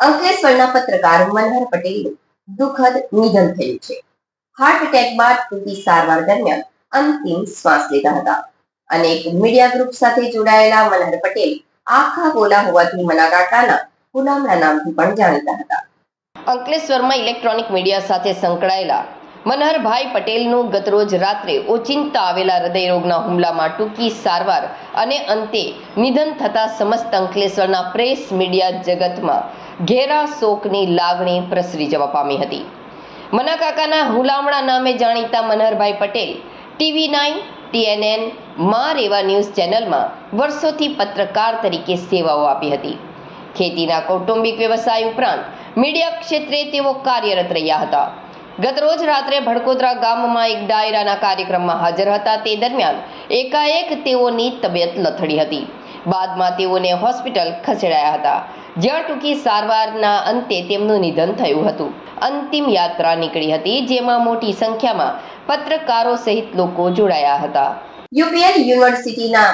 અંકલેશ્વરના પત્રકાર મનહર પટેલનું દુઃખદ નિધન થયું છે. હાર્ટ એટેક બાદ ટૂંકી સારવાર દરમિયાન અંતિમ શ્વાસ લીધા હતા. અનેક મીડિયા ગ્રુપ સાથે જોડાયેલા મનહર પટેલ આખા બોલા હોવાથી મનાકાકાના ગુલામના નામથી પણ જાણીતા હતા. અંકલેશ્વરમાં ઇલેક્ટ્રોનિક મીડિયા સાથે સંકળાયેલા મનહરભાઈ પટેલનું ગતરોજ રાત્રે ઓચિંતા આવેલા હૃદયરોગના હુમલામાં ટૂંકી સારવાર અને અંતે નિધન થતા સમસ્ત અંકલેશ્વરના પ્રેસ મીડિયા જગતમાં ઘેરા શોકની લાગણી પ્રસરી જવા પામી હતી. મનાકાકાના હુલામણા નામે જાણીતા મનહરભાઈ પટેલ TV9, TNN, મા રેવા ન્યૂઝ ચેનલમાં વર્ષોથી પત્રકાર તરીકે સેવાઓ આપી હતી. ખેતીના કૌટુંબિક વ્યવસાય ઉપરાંત મીડિયા ક્ષેત્રે તેઓ કાર્યરત રહ્યા હતા. ગતરોજ રાત્રે ભડકોદરા ગામમાં એક ડાયરાના કાર્યક્રમમાં હાજર હતા. તે દરમિયાન એકાએક તેઓની તબિયત લથડી હતી. બાદમાં તેઓને હોસ્પિટલ ખસેડાયા હતા, જ્યાં ટૂંકી સારવારના અંતે તેમનું નિધન થયું હતું. અંતિમ યાત્રા નીકળી હતી, જેમાં મોટી સંખ્યામાં પત્રકારો સહિત લોકો જોડાયા હતા. UPL યુનિવર્સિટીના